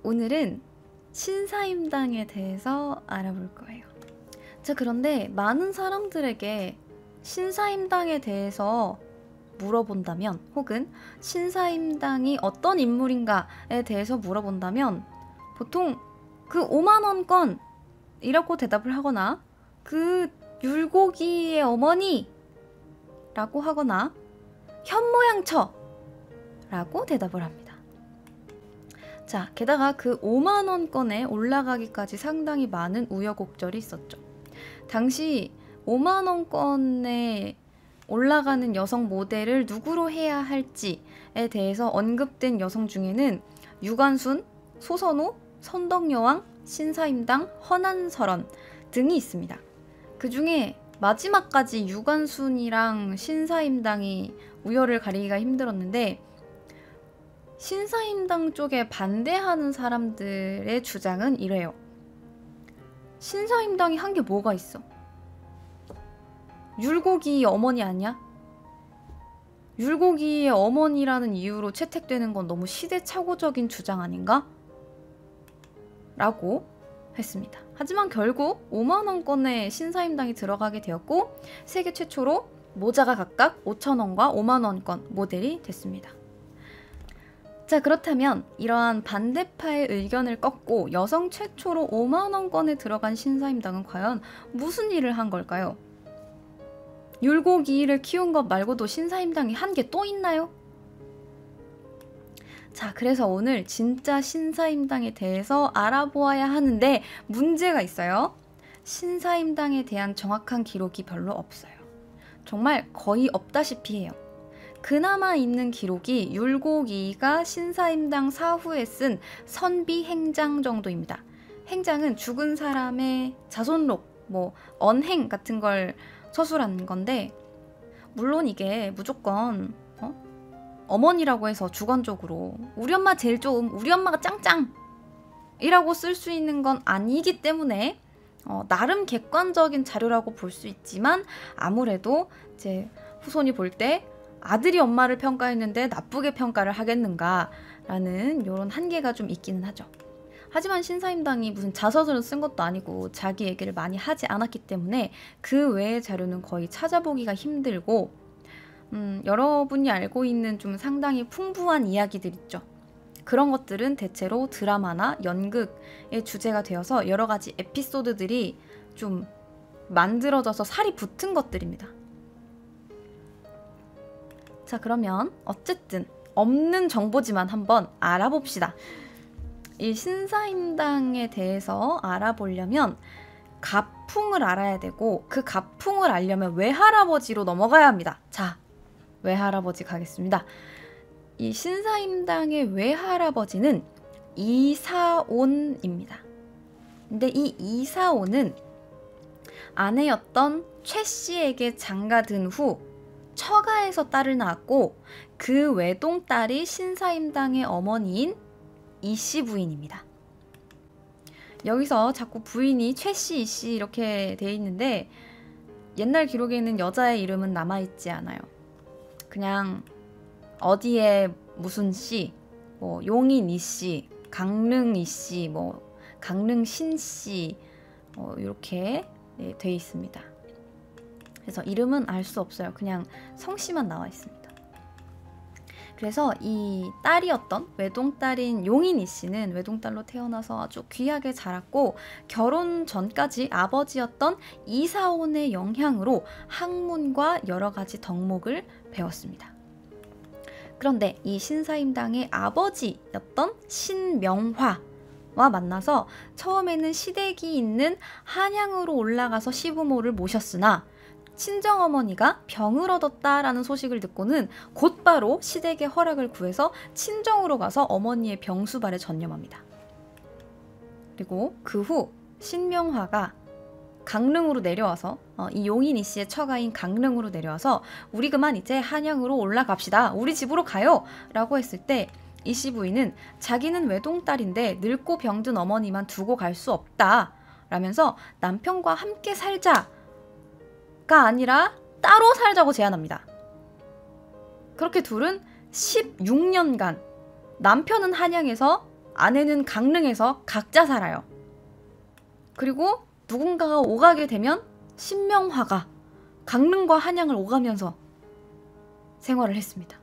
오늘은 신사임당에 대해서 알아볼 거예요. 자, 그런데 많은 사람들에게 신사임당에 대해서 물어본다면, 혹은 신사임당이 어떤 인물인가에 대해서 물어본다면 보통 그 5만원 건이라고 대답을 하거나, 그 율곡이의 어머니 라고 하거나, 현모양처 라고 대답을 합니다. 자, 게다가 그 5만원 건에 올라가기까지 상당히 많은 우여곡절이 있었죠. 당시 5만원 건에 올라가는 여성 모델을 누구로 해야 할지에 대해서 언급된 여성 중에는 유관순, 소선호, 선덕여왕, 신사임당, 허난설원 등이 있습니다. 그 중에 마지막까지 유관순이랑 신사임당이 우열을 가리기가 힘들었는데, 신사임당 쪽에 반대하는 사람들의 주장은 이래요. 신사임당이 한 게 뭐가 있어? 율곡이 어머니 아니야? 율곡이의 어머니라는 이유로 채택되는 건 너무 시대착오적인 주장 아닌가? 라고 했습니다. 하지만 결국 5만원 건에 신사임당이 들어가게 되었고, 세계 최초로 모자가 각각 5,000원과 5만원 건 모델이 됐습니다. 자, 그렇다면 이러한 반대파의 의견을 꺾고 여성 최초로 5만원 건에 들어간 신사임당은 과연 무슨 일을 한 걸까요? 율곡이를 키운 것 말고도 신사임당이 한 게 또 있나요? 자, 그래서 오늘 진짜 신사임당에 대해서 알아보아야 하는데 문제가 있어요. 신사임당에 대한 정확한 기록이 별로 없어요. 정말 거의 없다시피 해요. 그나마 있는 기록이 율곡이가 신사임당 사후에 쓴 선비행장 정도입니다. 행장은 죽은 사람의 자손록, 언행 같은 걸 서술한 건데, 물론 이게 무조건 어머니라고 해서 주관적으로 우리 엄마 제일 좋음, 우리 엄마가 짱짱 이라고 쓸 수 있는 건 아니기 때문에 나름 객관적인 자료라고 볼 수 있지만, 아무래도 이제 후손이 볼 때 아들이 엄마를 평가했는데 나쁘게 평가를 하겠는가 라는 이런 한계가 좀 있기는 하죠. 하지만 신사임당이 무슨 자서전을 쓴 것도 아니고 자기 얘기를 많이 하지 않았기 때문에 그 외의 자료는 거의 찾아보기가 힘들고, 여러분이 알고 있는 좀 상당히 풍부한 이야기들 있죠. 그런 것들은 대체로 드라마나 연극의 주제가 되어서 여러 가지 에피소드들이 좀 만들어져서 살이 붙은 것들입니다. 자, 그러면 어쨌든 없는 정보지만 한번 알아봅시다. 이 신사임당에 대해서 알아보려면 가풍을 알아야 되고, 그 가풍을 알려면 외할아버지로 넘어가야 합니다. 자, 외할아버지 가겠습니다. 이 신사임당의 외할아버지는 이사온입니다. 근데 이 이사온은 아내였던 최 씨에게 장가든 후 처가에서 딸을 낳았고, 그 외동딸이 신사임당의 어머니인 이씨 부인입니다. 여기서 자꾸 부인이 최 씨, 이 씨 이렇게 돼 있는데, 옛날 기록에는 여자의 이름은 남아있지 않아요. 그냥 어디에 무슨 씨, 용인 이 씨, 강릉 이 씨, 강릉 신 씨 이렇게 돼 있습니다. 그래서 이름은 알 수 없어요. 그냥 성씨만 나와 있습니다. 그래서 이 딸이었던 외동딸인 용인 이 씨는 외동딸로 태어나서 아주 귀하게 자랐고, 결혼 전까지 아버지였던 이사온의 영향으로 학문과 여러 가지 덕목을 배웠습니다. 그런데 이 신사임당의 아버지였던 신명화와 만나서 처음에는 시댁이 있는 한양으로 올라가서 시부모를 모셨으나, 친정어머니가 병을 얻었다라는 소식을 듣고는 곧바로 시댁의 허락을 구해서 친정으로 가서 어머니의 병수발에 전념합니다. 그리고 그 후 신명화가 강릉으로 내려와서 이 용인 이 씨의 처가인 강릉으로 내려와서 우리 그만 이제 한양으로 올라갑시다, 우리 집으로 가요 라고 했을 때, 이 씨 부인은 자기는 외동딸인데 늙고 병든 어머니만 두고 갈 수 없다 라면서 남편과 함께 살자 가 아니라 따로 살자고 제안합니다. 그렇게 둘은 16년간 남편은 한양에서 아내는 강릉에서 각자 살아요. 그리고 누군가가 오가게 되면 신명화가 강릉과 한양을 오가면서 생활을 했습니다.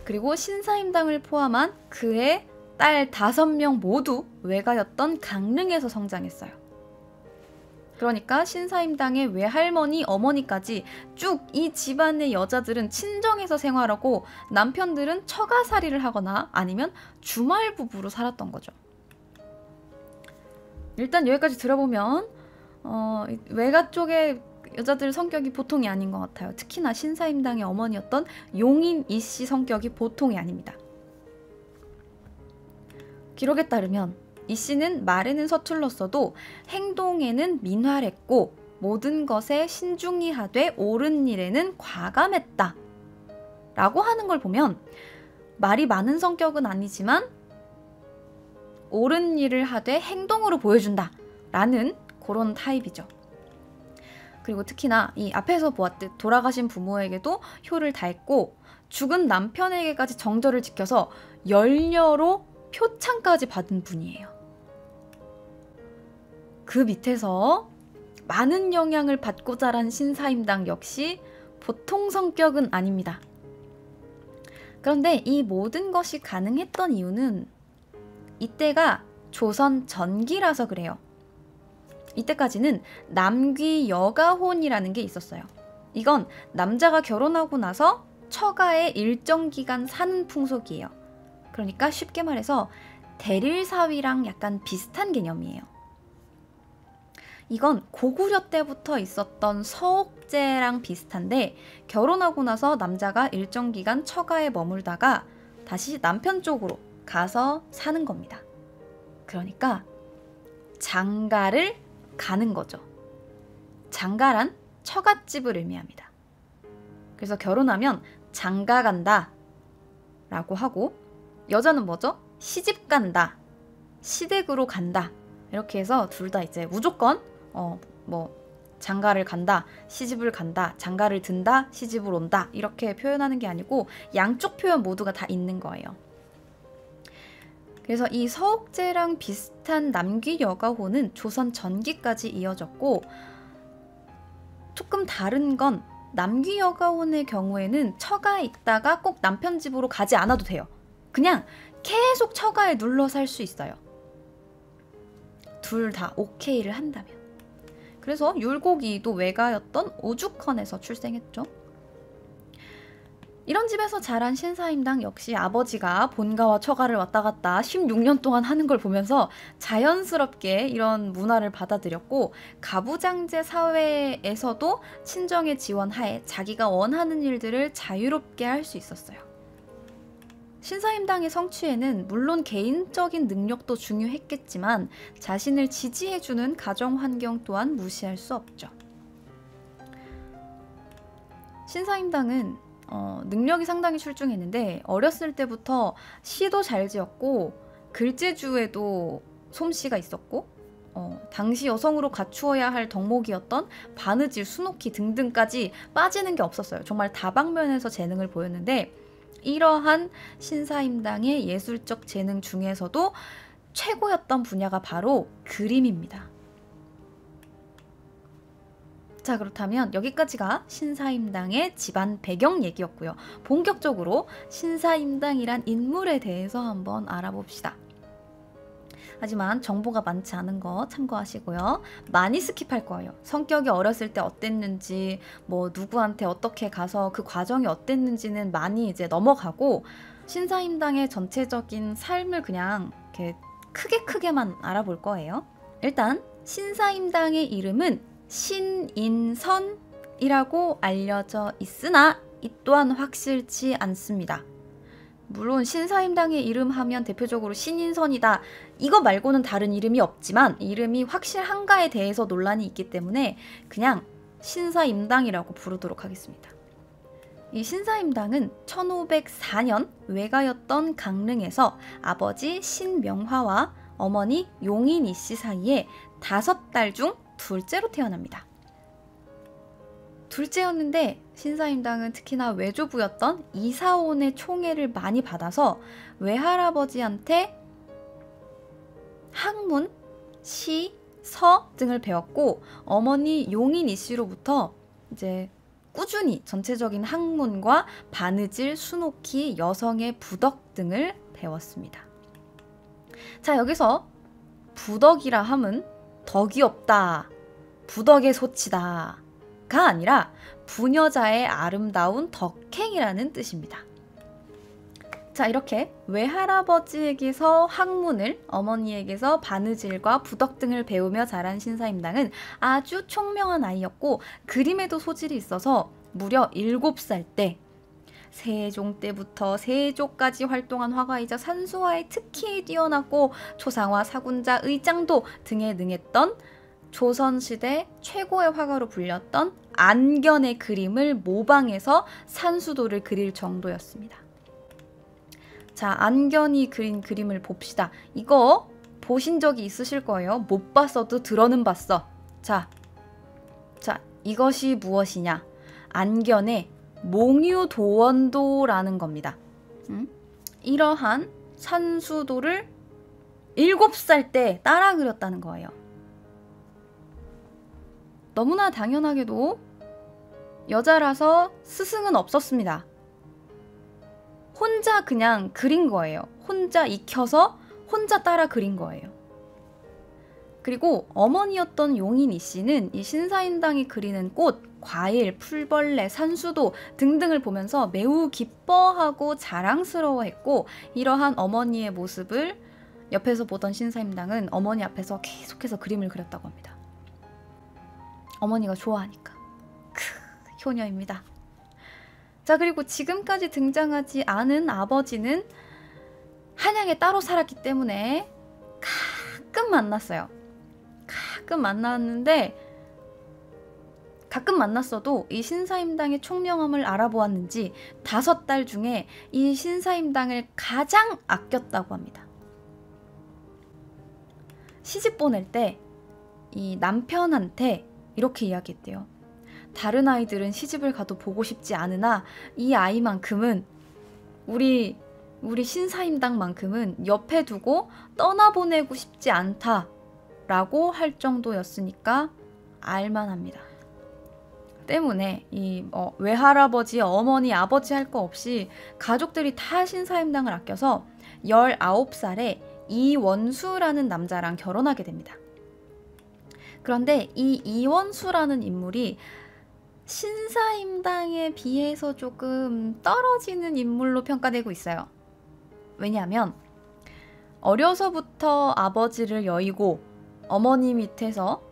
그리고 신사임당을 포함한 그의 딸 5명 모두 외가였던 강릉에서 성장했어요. 그러니까 신사임당의 외할머니, 어머니까지 쭉 이 집안의 여자들은 친정에서 생활하고 남편들은 처가살이를 하거나 아니면 주말부부로 살았던 거죠. 일단 여기까지 들어보면 외가 쪽의 여자들 성격이 보통이 아닌 것 같아요. 특히나 신사임당의 어머니였던 용인 이씨 성격이 보통이 아닙니다. 기록에 따르면 이씨는 말에는 서툴렀어도 행동에는 민활했고 모든 것에 신중히 하되 옳은 일에는 과감했다 라고 하는 걸 보면 말이 많은 성격은 아니지만 옳은 일을 하되 행동으로 보여준다 라는 그런 타입이죠. 그리고 특히나 이 앞에서 보았듯 돌아가신 부모에게도 효를 다했고 죽은 남편에게까지 정절을 지켜서 열녀로 표창까지 받은 분이에요. 그 밑에서 많은 영향을 받고 자란 신사임당 역시 보통 성격은 아닙니다. 그런데 이 모든 것이 가능했던 이유는 이때가 조선 전기라서 그래요. 이때까지는 남귀 여가혼이라는 게 있었어요. 이건 남자가 결혼하고 나서 처가에 일정 기간 사는 풍속이에요. 그러니까 쉽게 말해서 대릴사위랑 약간 비슷한 개념이에요. 이건 고구려 때부터 있었던 서옥제랑 비슷한데 결혼하고 나서 남자가 일정 기간 처가에 머물다가 다시 남편 쪽으로 가서 사는 겁니다. 그러니까 장가를 가는 거죠. 장가란 처갓집을 의미합니다. 그래서 결혼하면 장가 간다 라고 하고 여자는 뭐죠? 시집 간다, 시댁으로 간다 이렇게 해서 둘 다 이제 무조건 장가를 간다, 시집을 간다, 장가를 든다, 시집을 온다 이렇게 표현하는 게 아니고 양쪽 표현 모두가 다 있는 거예요. 그래서 이 서옥제랑 비슷한 남귀 여가호는 조선 전기까지 이어졌고 조금 다른 건 남귀 여가혼의 경우에는 처가에 있다가 꼭 남편 집으로 가지 않아도 돼요. 그냥 계속 처가에 눌러 살 수 있어요. 둘 다 오케이를 한다면. 그래서 율곡이도 외가였던 오죽헌에서 출생했죠. 이런 집에서 자란 신사임당 역시 아버지가 본가와 처가를 왔다 갔다 16년 동안 하는 걸 보면서 자연스럽게 이런 문화를 받아들였고 가부장제 사회에서도 친정의 지원 하에 자기가 원하는 일들을 자유롭게 할 수 있었어요. 신사임당의 성취에는 물론 개인적인 능력도 중요했겠지만 자신을 지지해주는 가정 환경 또한 무시할 수 없죠. 신사임당은 능력이 상당히 출중했는데 어렸을 때부터 시도 잘 지었고 글재주에도 솜씨가 있었고 당시 여성으로 갖추어야 할 덕목이었던 바느질, 수놓기 등등까지 빠지는 게 없었어요. 정말 다방면에서 재능을 보였는데 이러한 신사임당의 예술적 재능 중에서도 최고였던 분야가 바로 그림입니다. 자, 그렇다면 여기까지가 신사임당의 집안 배경 얘기였고요. 본격적으로 신사임당이란 인물에 대해서 한번 알아봅시다. 하지만 정보가 많지 않은 거 참고하시고요. 많이 스킵할 거예요. 성격이 어렸을 때 어땠는지, 누구한테 어떻게 가서 그 과정이 어땠는지는 많이 이제 넘어가고 신사임당의 전체적인 삶을 그냥 이렇게 크게만 알아볼 거예요. 일단 신사임당의 이름은 신인선이라고 알려져 있으나 이 또한 확실치 않습니다. 물론 신사임당의 이름 하면 대표적으로 신인선이다 이거 말고는 다른 이름이 없지만 이름이 확실한가에 대해서 논란이 있기 때문에 그냥 신사임당이라고 부르도록 하겠습니다. 이 신사임당은 1504년 외가였던 강릉에서 아버지 신명화와 어머니 용인 이씨 사이에 5딸 중 둘째로 태어납니다. 둘째였는데 신사임당은 특히나 외조부였던 이사원의 총애를 많이 받아서 외할아버지한테 학문, 시, 서 등을 배웠고 어머니 용인 이씨로부터 이제 꾸준히 전체적인 학문과 바느질, 수놓기, 여성의 부덕 등을 배웠습니다. 자, 여기서 부덕이라 함은 덕이 없다, 부덕의 소치다 가 아니라 부녀자의 아름다운 덕행이라는 뜻입니다. 자, 이렇게 외할아버지에게서 학문을, 어머니에게서 바느질과 부덕 등을 배우며 자란 신사임당은 아주 총명한 아이였고 그림에도 소질이 있어서 무려 7살 때 세종 때부터 세조까지 활동한 화가이자 산수화에 특히 뛰어났고 초상화, 사군자, 의장도 등에 능했던 조선시대 최고의 화가로 불렸던 안견의 그림을 모방해서 산수도를 그릴 정도였습니다. 자, 안견이 그린 그림을 봅시다. 이거 보신 적이 있으실 거예요. 못 봤어도 들어는 봤어. 자, 이것이 무엇이냐? 안견의 몽유도원도라는 겁니다. 이러한 산수도를 7살 때 따라 그렸다는 거예요. 너무나 당연하게도 여자라서 스승은 없었습니다. 혼자 그냥 그린 거예요. 혼자 익혀서 혼자 따라 그린 거예요. 그리고 어머니였던 용인 이씨는 이 신사임당이 그리는 꽃, 과일, 풀벌레, 산수도 등등을 보면서 매우 기뻐하고 자랑스러워했고 이러한 어머니의 모습을 옆에서 보던 신사임당은 어머니 앞에서 계속해서 그림을 그렸다고 합니다. 어머니가 좋아하니까. 효녀입니다. 자, 그리고 지금까지 등장하지 않은 아버지는 한양에 따로 살았기 때문에 가끔 만났어요. 가끔 만났어도 이 신사임당의 총명함을 알아보았는지 5딸 중에 이 신사임당을 가장 아꼈다고 합니다. 시집 보낼 때 이 남편한테 이렇게 이야기했대요. 다른 아이들은 시집을 가도 보고 싶지 않으나 이 아이만큼은 우리 신사임당만큼은 옆에 두고 떠나보내고 싶지 않다라고 할 정도였으니까 알만합니다. 때문에 이 외할아버지, 어머니, 아버지 할 거 없이 가족들이 다 신사임당을 아껴서 19살에 이원수라는 남자랑 결혼하게 됩니다. 그런데 이 이원수라는 인물이 신사임당에 비해서 조금 떨어지는 인물로 평가되고 있어요. 왜냐하면 어려서부터 아버지를 여의고 어머니 밑에서,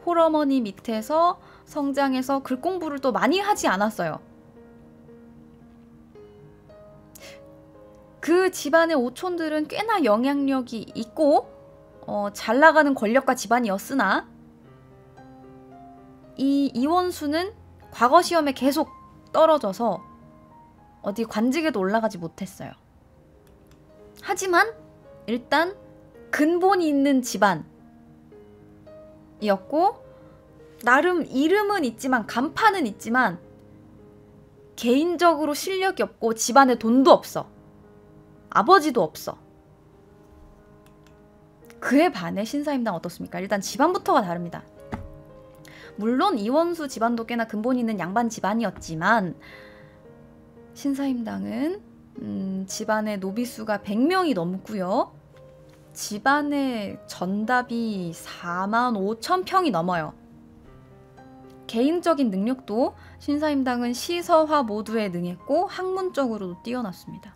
홀어머니 밑에서 성장해서 글 공부를 또 많이 하지 않았어요. 그 집안의 오촌들은 꽤나 영향력이 있고 잘 나가는 권력가 집안이었으나 이 이원수는 과거 시험에 계속 떨어져서 어디 관직에도 올라가지 못했어요. 하지만 일단 근본이 있는 집안이었고 나름 이름은 있지만 간판은 있지만 개인적으로 실력이 없고 집안에 돈도 없어. 아버지도 없어. 그에 반해 신사임당 어떻습니까? 일단 집안부터가 다릅니다. 물론 이원수 집안도 꽤나 근본 있는 양반 집안이었지만 신사임당은 집안의 노비수가 100명이 넘고요. 집안의 전답이 45,000평이 넘어요. 개인적인 능력도 신사임당은 시서화 모두에 능했고 학문적으로도 뛰어났습니다.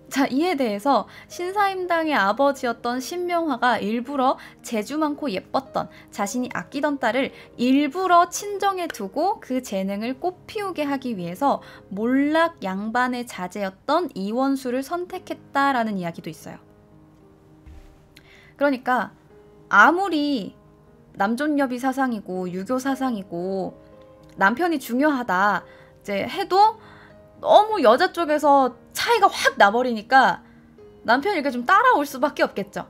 자, 이에 대해서 신사임당의 아버지였던 신명화가 일부러 재주 많고 예뻤던 자신이 아끼던 딸을 일부러 친정에 두고 그 재능을 꽃피우게 하기 위해서 몰락 양반의 자제였던 이원수를 선택했다라는 이야기도 있어요. 그러니까 아무리 남존여비 사상이고 유교 사상이고 남편이 중요하다 이제 해도 너무 여자 쪽에서 차이가 확 나버리니까 남편이 이렇게 좀 따라올 수밖에 없겠죠.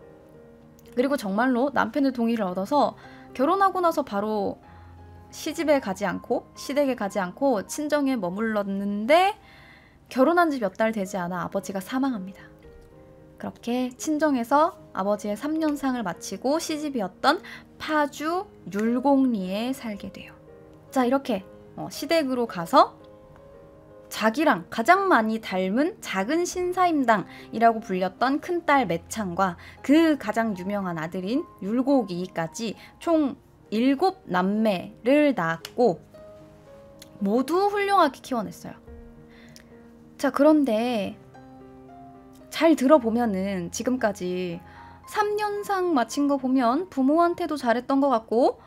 그리고 정말로 남편의 동의를 얻어서 결혼하고 나서 바로 시집에 가지 않고 시댁에 가지 않고 친정에 머물렀는데 결혼한 지 몇 달 되지 않아 아버지가 사망합니다. 그렇게 친정에서 아버지의 3년상을 마치고 시집이었던 파주 율곡리에 살게 돼요. 자, 이렇게 시댁으로 가서 자기랑 가장 많이 닮은 작은 신사임당이라고 불렸던 큰딸 매창과 그 가장 유명한 아들인 율곡이까지 총 7남매를 낳았고 모두 훌륭하게 키워냈어요. 자, 그런데 잘 들어보면은 지금까지 3년상 마친 거 보면 부모한테도 잘했던 것 같고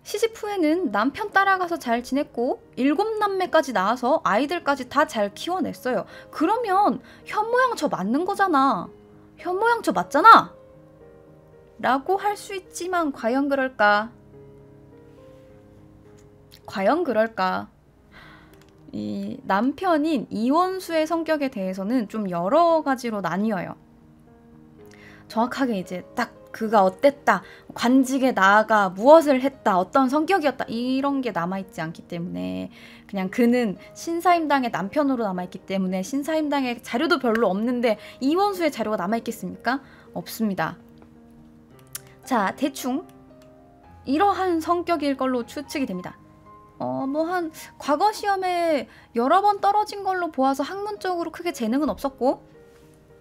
시집 후에는 남편 따라가서 잘 지냈고 7남매까지 낳아서 아이들까지 다 잘 키워냈어요. 그러면 현모양처 맞는 거잖아. 현모양처 맞잖아. 라고 할 수 있지만 과연 그럴까? 과연 그럴까? 이 남편인 이원수의 성격에 대해서는 좀 여러 가지로 나뉘어요. 정확하게 이제 딱 그가 어땠다, 관직에 나아가 무엇을 했다, 어떤 성격이었다 이런 게 남아있지 않기 때문에 그냥 그는 신사임당의 남편으로 남아있기 때문에 신사임당의 자료도 별로 없는데 이원수의 자료가 남아있겠습니까? 없습니다. 자, 대충 이러한 성격일 걸로 추측이 됩니다. 한 과거 시험에 여러 번 떨어진 걸로 보아서 학문적으로 크게 재능은 없었고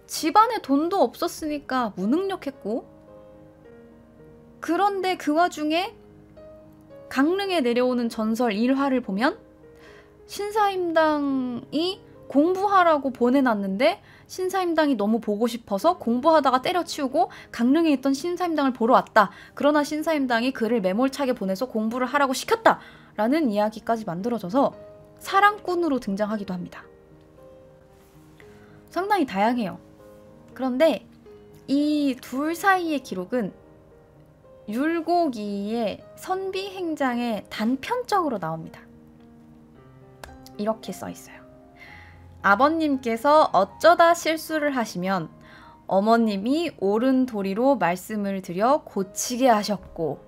집안에 돈도 없었으니까 무능력했고 그런데 그 와중에 강릉에 내려오는 전설 일화를 보면 신사임당이 공부하라고 보내놨는데 신사임당이 너무 보고 싶어서 공부하다가 때려치우고 강릉에 있던 신사임당을 보러 왔다. 그러나 신사임당이 그를 매몰차게 보내서 공부를 하라고 시켰다. 라는 이야기까지 만들어져서 사랑꾼으로 등장하기도 합니다. 상당히 다양해요. 그런데 이 둘 사이의 기록은 율곡이의 선비행장에 단편적으로 나옵니다. 이렇게 써 있어요. 아버님께서 어쩌다 실수를 하시면 어머님이 옳은 도리로 말씀을 드려 고치게 하셨고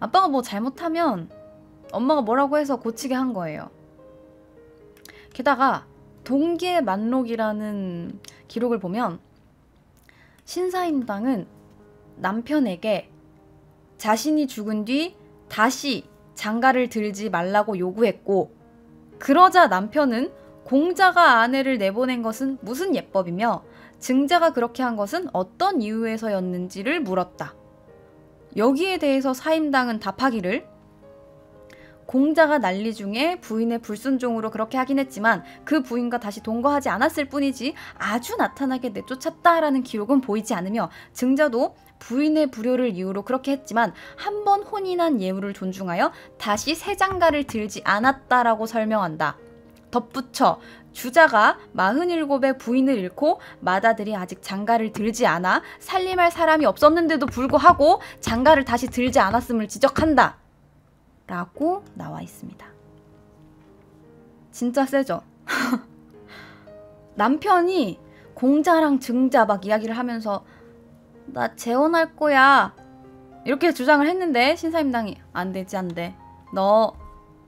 아빠가 뭐 잘못하면 엄마가 뭐라고 해서 고치게 한 거예요. 게다가 동계만록이라는 기록을 보면 신사임당은 남편에게 자신이 죽은 뒤 다시 장가를 들지 말라고 요구했고 그러자 남편은 공자가 아내를 내보낸 것은 무슨 예법이며 증자가 그렇게 한 것은 어떤 이유에서였는지를 물었다. 여기에 대해서 사임당은 답하기를 공자가 난리 중에 부인의 불순종으로 그렇게 하긴 했지만 그 부인과 다시 동거하지 않았을 뿐이지 아주 나타나게 내쫓았다라는 기록은 보이지 않으며 증자도 부인의 불효를 이유로 그렇게 했지만 한 번 혼인한 예우를 존중하여 다시 새 장가를 들지 않았다라고 설명한다. 덧붙여 주자가 47의 부인을 잃고 맏아들이 아직 장가를 들지 않아 살림할 사람이 없었는데도 불구하고 장가를 다시 들지 않았음을 지적한다. 라고 나와 있습니다. 진짜 세죠? 남편이 공자랑 증자 막 이야기를 하면서 나 재혼할 거야 이렇게 주장을 했는데 신사임당이 안 되지 안 돼. 너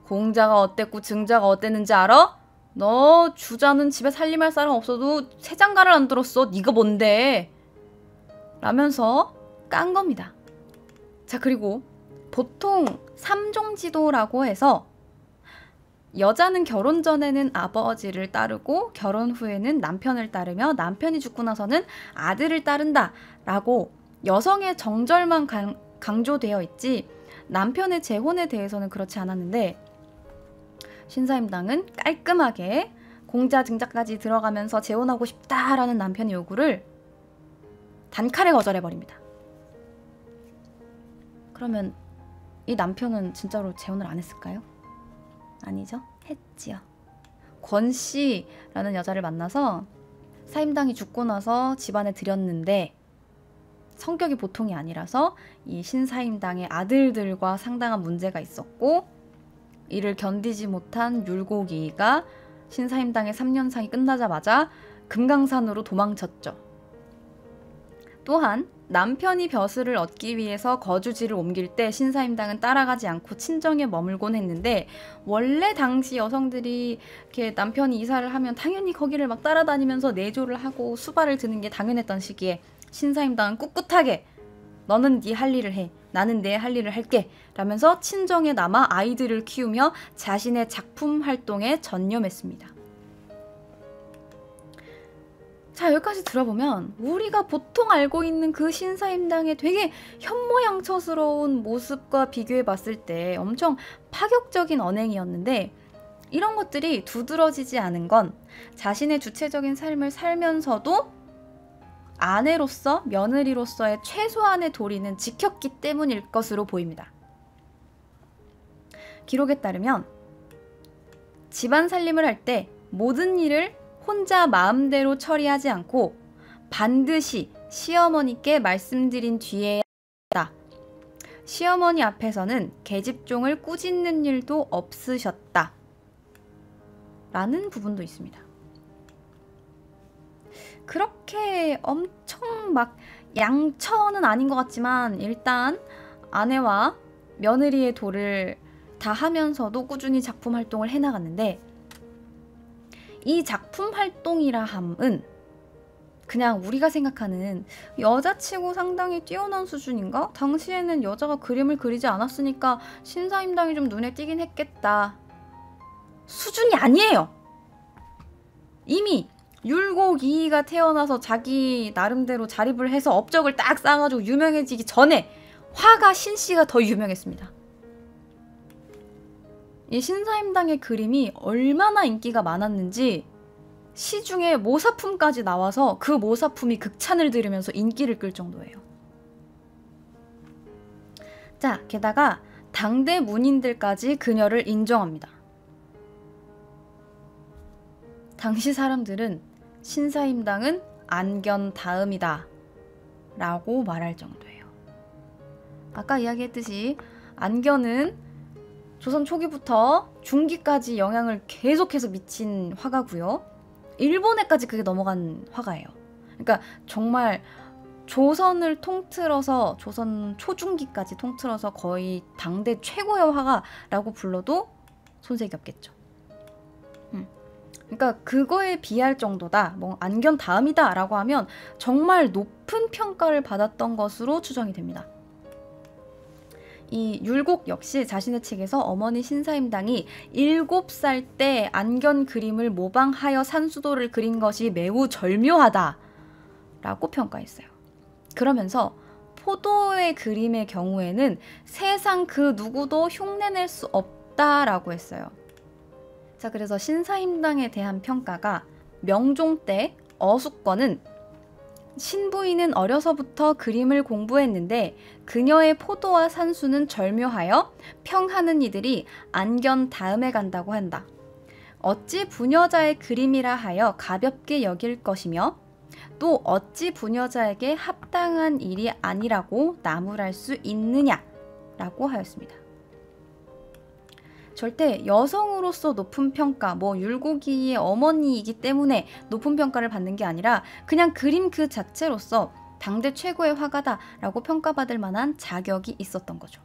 공자가 어땠고 증자가 어땠는지 알아? 너 주자는 집에 살림할 사람 없어도 새 장가를 안 들었어. 네가 뭔데? 라면서 깐 겁니다. 자, 그리고 보통 삼종지도라고 해서 여자는 결혼 전에는 아버지를 따르고 결혼 후에는 남편을 따르며 남편이 죽고 나서는 아들을 따른다 라고 여성의 정절만 강조되어 있지 남편의 재혼에 대해서는 그렇지 않았는데 신사임당은 깔끔하게 공자 증자까지 들어가면서 재혼하고 싶다라는 남편의 요구를 단칼에 거절해버립니다. 그러면 이 남편은 진짜로 재혼을 안 했을까요? 아니죠? 했지요. 권씨라는 여자를 만나서 사임당이 죽고 나서 집안에 들였는데 성격이 보통이 아니라서 이 신사임당의 아들들과 상당한 문제가 있었고 이를 견디지 못한 율곡이가 신사임당의 3년상이 끝나자마자 금강산으로 도망쳤죠. 또한 남편이 벼슬을 얻기 위해서 거주지를 옮길 때 신사임당은 따라가지 않고 친정에 머물곤 했는데, 원래 당시 여성들이 이렇게 남편이 이사를 하면 당연히 거기를 막 따라다니면서 내조를 하고 수발을 드는 게 당연했던 시기에 신사임당은 꿋꿋하게 너는 네 할 일을 해, 나는 내 할 일을 할게 라면서 친정에 남아 아이들을 키우며 자신의 작품 활동에 전념했습니다. 자, 여기까지 들어보면 우리가 보통 알고 있는 그 신사임당의 되게 현모양처스러운 모습과 비교해 봤을 때 엄청 파격적인 언행이었는데, 이런 것들이 두드러지지 않은 건 자신의 주체적인 삶을 살면서도 아내로서, 며느리로서의 최소한의 도리는 지켰기 때문일 것으로 보입니다. 기록에 따르면 집안 살림을 할 때 모든 일을 혼자 마음대로 처리하지 않고 반드시 시어머니께 말씀드린 뒤에야 한다. 시어머니 앞에서는 계집종을 꾸짖는 일도 없으셨다. 라는 부분도 있습니다. 그렇게 엄청 막 양처는 아닌 것 같지만 일단 아내와 며느리의 도를 다 하면서도 꾸준히 작품 활동을 해나갔는데, 이 작품 활동이라 함은 그냥 우리가 생각하는 여자치고 상당히 뛰어난 수준인가? 당시에는 여자가 그림을 그리지 않았으니까 신사임당이 좀 눈에 띄긴 했겠다 수준이 아니에요. 이미 율곡이이가 태어나서 자기 나름대로 자립을 해서 업적을 딱 쌓아가지고 유명해지기 전에 화가 신씨가 더 유명했습니다. 이 신사임당의 그림이 얼마나 인기가 많았는지 시중에 모사품까지 나와서 그 모사품이 극찬을 들으면서 인기를 끌 정도예요. 자, 게다가 당대 문인들까지 그녀를 인정합니다. 당시 사람들은 신사임당은 안견 다음이다 라고 말할 정도예요. 아까 이야기했듯이 안견은 조선 초기부터 중기까지 영향을 계속해서 미친 화가고요. 일본에까지 그게 넘어간 화가예요. 그러니까 정말 조선을 통틀어서, 조선 초중기까지 통틀어서 거의 당대 최고의 화가라고 불러도 손색이 없겠죠. 그러니까 그거에 비할 정도다, 뭐 안견 다음이다 라고 하면 정말 높은 평가를 받았던 것으로 추정이 됩니다. 이 율곡 역시 자신의 책에서 어머니 신사임당이 7살 때 안견 그림을 모방하여 산수도를 그린 것이 매우 절묘하다 라고 평가했어요. 그러면서 포도의 그림의 경우에는 세상 그 누구도 흉내낼 수 없다라고 했어요. 자, 그래서 신사임당에 대한 평가가 명종 때 어숙권은 신부인은 어려서부터 그림을 공부했는데 그녀의 포도와 산수는 절묘하여 평하는 이들이 안견 다음에 간다고 한다. 어찌 부녀자의 그림이라 하여 가볍게 여길 것이며 또 어찌 부녀자에게 합당한 일이 아니라고 나무랄 수 있느냐라고 하였습니다. 절대 여성으로서 높은 평가, 뭐 율곡이의 어머니이기 때문에 높은 평가를 받는 게 아니라 그냥 그림 그 자체로서 당대 최고의 화가다라고 평가받을 만한 자격이 있었던 거죠.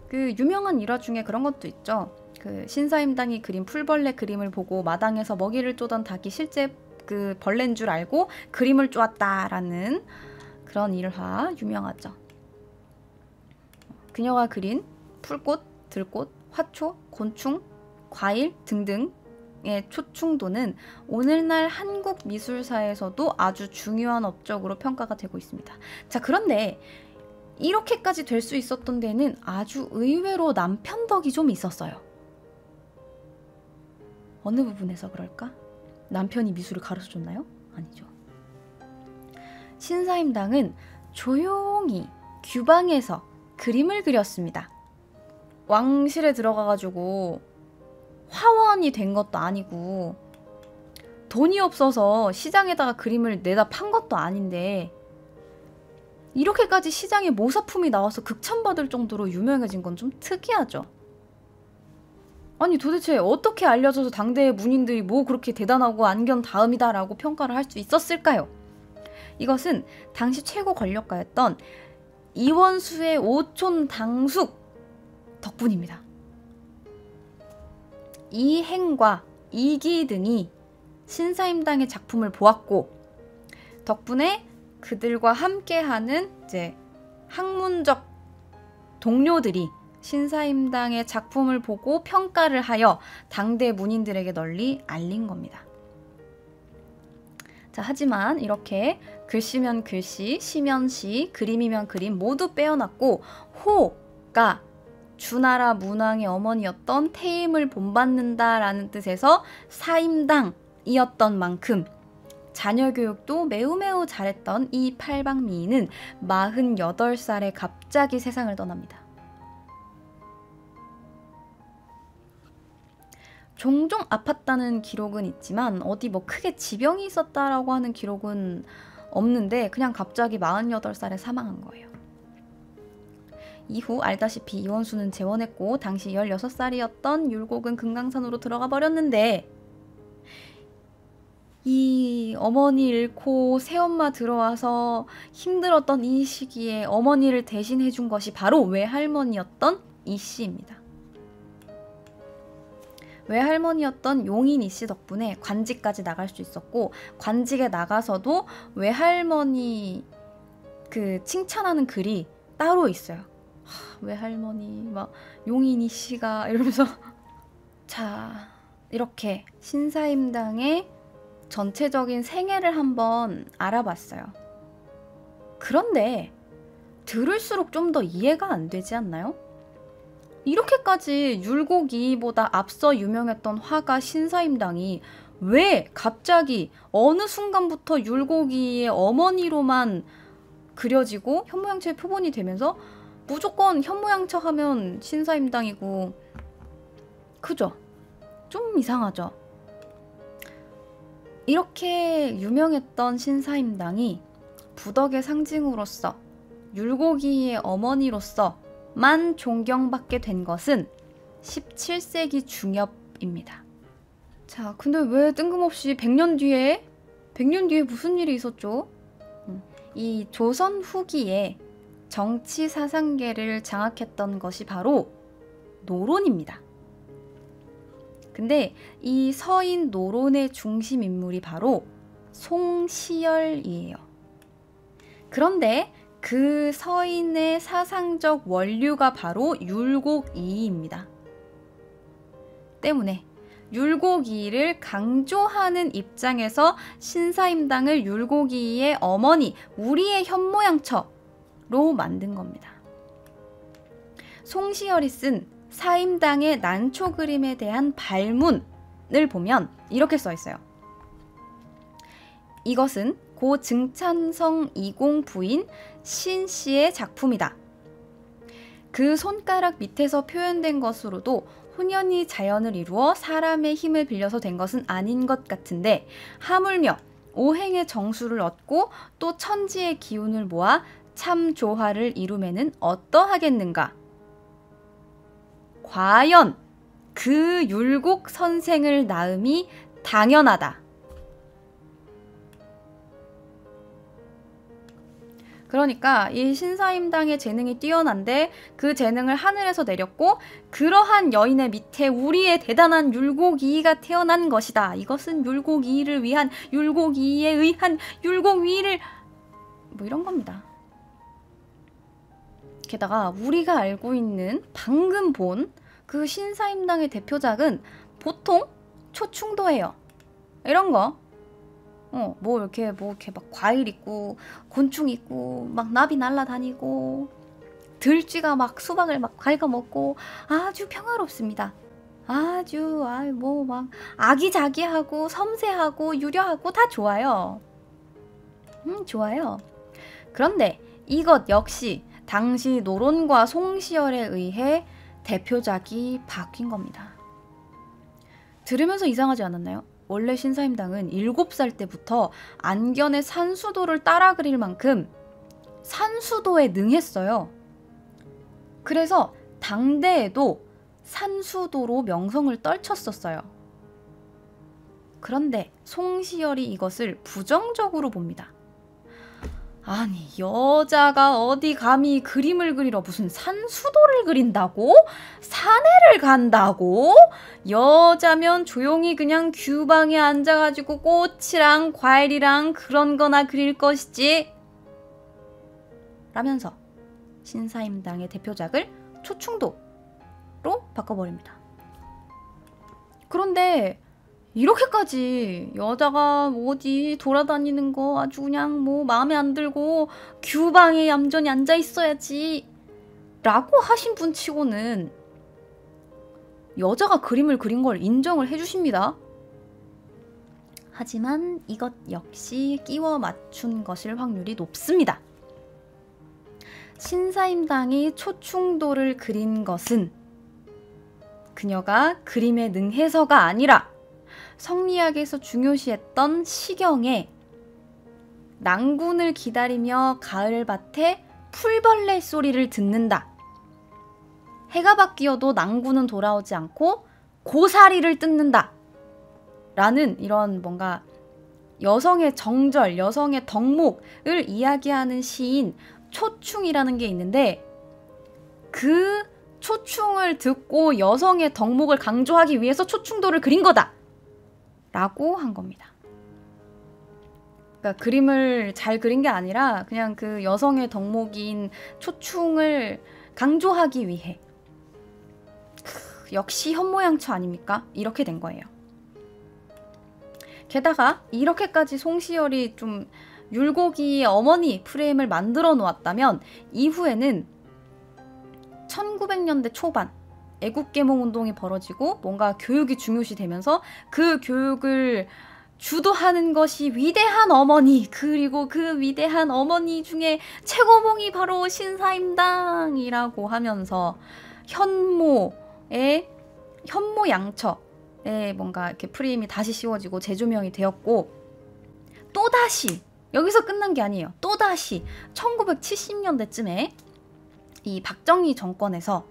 그 유명한 일화 중에 그런 것도 있죠. 그 신사임당이 그린 풀벌레 그림을 보고 마당에서 먹이를 쪼던 닭이 실제 그 벌레인 줄 알고 그림을 쪼았다라는 그런 일화 유명하죠. 그녀가 그린 풀꽃, 들꽃, 화초, 곤충, 과일 등등의 초충도는 오늘날 한국 미술사에서도 아주 중요한 업적으로 평가가 되고 있습니다. 자, 그런데 이렇게까지 될 수 있었던 데는 아주 의외로 남편 덕이 좀 있었어요. 어느 부분에서 그럴까? 남편이 미술을 가르쳐줬나요? 아니죠. 신사임당은 조용히 규방에서 그림을 그렸습니다. 왕실에 들어가가지고 화원이 된 것도 아니고 돈이 없어서 시장에다가 그림을 내다 판 것도 아닌데 이렇게까지 시장에 모사품이 나와서 극찬받을 정도로 유명해진 건 좀 특이하죠. 아니 도대체 어떻게 알려져서 당대의 문인들이 뭐 그렇게 대단하고 안견 다음이다 라고 평가를 할 수 있었을까요? 이것은 당시 최고 권력가였던 이원수의 오촌 당숙 덕분입니다. 이행과 이기 등이 신사임당의 작품을 보았고 덕분에 그들과 함께하는 이제 학문적 동료들이 신사임당의 작품을 보고 평가를 하여 당대 문인들에게 널리 알린 겁니다. 자, 하지만 이렇게 글씨면 글씨, 시면 시, 그림이면 그림 모두 빼어났고 호가 주나라 문왕의 어머니였던 태임을 본받는다라는 뜻에서 사임당이었던 만큼 자녀 교육도 매우 잘했던 이 팔방미인은 48살에 갑자기 세상을 떠납니다. 종종 아팠다는 기록은 있지만 어디 뭐 크게 지병이 있었다라고 하는 기록은 없는데 그냥 갑자기 48살에 사망한 거예요. 이후 알다시피 이원수는 재혼했고 당시 16살이었던 율곡은 금강산으로 들어가 버렸는데 이 어머니 잃고 새엄마 들어와서 힘들었던 이 시기에 어머니를 대신해준 것이 바로 외할머니였던 이씨입니다. 외할머니였던 용인 이씨 덕분에 관직까지 나갈 수 있었고 관직에 나가서도 외할머니 그 칭찬하는 글이 따로 있어요. 외할머니 막 용인 이씨가 이러면서 자, 이렇게 신사임당의 전체적인 생애를 한번 알아봤어요. 그런데 들을수록 좀 더 이해가 안 되지 않나요? 이렇게까지 율곡이보다 앞서 유명했던 화가 신사임당이 왜 갑자기 어느 순간부터 율곡이의 어머니로만 그려지고 현모양처의 표본이 되면서 무조건 현모양처 하면 신사임당이고 그죠? 좀 이상하죠? 이렇게 유명했던 신사임당이 부덕의 상징으로서 율곡이의 어머니로서만 존경받게 된 것은 17세기 중엽입니다. 자, 근데 왜 뜬금없이 100년 뒤에 무슨 일이 있었죠? 이 조선 후기에 정치 사상계를 장악했던 것이 바로 노론입니다. 근데 이 서인 노론의 중심 인물이 바로 송시열이에요. 그런데 그 서인의 사상적 원류가 바로 율곡이입니다. 때문에 율곡이를 강조하는 입장에서 신사임당을 율곡이의 어머니, 우리의 현모양처로 만든 겁니다. 송시열이 쓴 사임당의 난초 그림에 대한 발문을 보면 이렇게 써 있어요. 이것은 고 증찬성 이공 부인 신씨의 작품이다. 그 손가락 밑에서 표현된 것으로도 혼연히 자연을 이루어 사람의 힘을 빌려서 된 것은 아닌 것 같은데 하물며 오행의 정수를 얻고 또 천지의 기운을 모아 참 조화를 이루매는 어떠하겠는가? 과연 그 율곡 선생을 낳음이 당연하다. 그러니까 이 신사임당의 재능이 뛰어난데 그 재능을 하늘에서 내렸고 그러한 여인의 밑에 우리의 대단한 율곡이가 태어난 것이다. 이것은 율곡이를 위한 율곡이에 의한 율곡이를 뭐 이런 겁니다. 게다가 우리가 알고 있는 방금 본 그 신사임당의 대표작은 보통 초충도예요. 이런 거. 뭐 이렇게 막 과일 있고 곤충 있고 막 나비 날아다니고 들쥐가 막 수박을 막 갉아먹고 아주 평화롭습니다. 아주 뭐 막 아기자기하고 섬세하고 유려하고 다 좋아요. 좋아요. 그런데 이것 역시 당시 노론과 송시열에 의해 대표작이 바뀐 겁니다. 들으면서 이상하지 않았나요? 원래 신사임당은 7살 때부터 안견의 산수도를 따라 그릴 만큼 산수도에 능했어요. 그래서 당대에도 산수도로 명성을 떨쳤었어요. 그런데 송시열이 이것을 부정적으로 봅니다. 아니, 여자가 어디 감히 그림을 그리러 무슨 산수도를 그린다고? 산에를 간다고? 여자면 조용히 그냥 규방에 앉아가지고 꽃이랑 과일이랑 그런 거나 그릴 것이지. 라면서 신사임당의 대표작을 초충도로 바꿔버립니다. 그런데 이렇게까지 여자가 어디 돌아다니는 거 아주 그냥 뭐 마음에 안 들고 규방에 얌전히 앉아 있어야지 라고 하신 분 치고는 여자가 그림을 그린 걸 인정을 해주십니다. 하지만 이것 역시 끼워 맞춘 것일 확률이 높습니다. 신사임당이 초충도를 그린 것은 그녀가 그림에 능해서가 아니라 성리학에서 중요시했던 시경에 낭군을 기다리며 가을밭에 풀벌레 소리를 듣는다. 해가 바뀌어도 낭군은 돌아오지 않고 고사리를 뜯는다. 라는 이런 뭔가 여성의 정절, 여성의 덕목을 이야기하는 시인 초충이라는 게 있는데 그 초충을 듣고 여성의 덕목을 강조하기 위해서 초충도를 그린 거다! 라고 한 겁니다. 그러니까 그림을 잘 그린 게 아니라 그냥 그 여성의 덕목인 초충을 강조하기 위해 역시 현모양처 아닙니까? 이렇게 된 거예요. 게다가 이렇게까지 송시열이 좀 율곡이의 어머니 프레임을 만들어 놓았다면 이후에는 1900년대 초반 애국개몽 운동이 벌어지고 뭔가 교육이 중요시 되면서 그 교육을 주도하는 것이 위대한 어머니, 그리고 그 위대한 어머니 중에 최고봉이 바로 신사임당이라고 하면서 현모양처의 뭔가 이렇게 프레임이 다시 씌워지고 재조명이 되었고, 또다시 여기서 끝난 게 아니에요. 또다시 1970년대쯤에 이 박정희 정권에서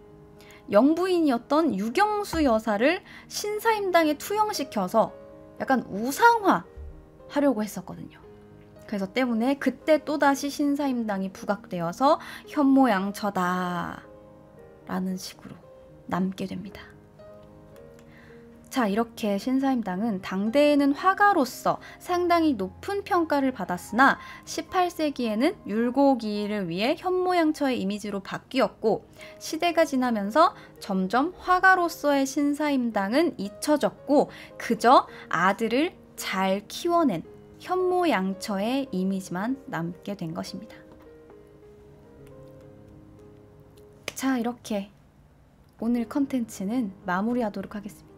영부인이었던 유경수 여사를 신사임당에 투영시켜서 약간 우상화 하려고 했었거든요. 그래서 때문에 그때 또다시 신사임당이 부각되어서 현모양처다 라는 식으로 남게 됩니다. 자, 이렇게 신사임당은 당대에는 화가로서 상당히 높은 평가를 받았으나 18세기에는 율곡이를 위해 현모양처의 이미지로 바뀌었고, 시대가 지나면서 점점 화가로서의 신사임당은 잊혀졌고 그저 아들을 잘 키워낸 현모양처의 이미지만 남게 된 것입니다. 자, 이렇게 오늘 컨텐츠는 마무리하도록 하겠습니다.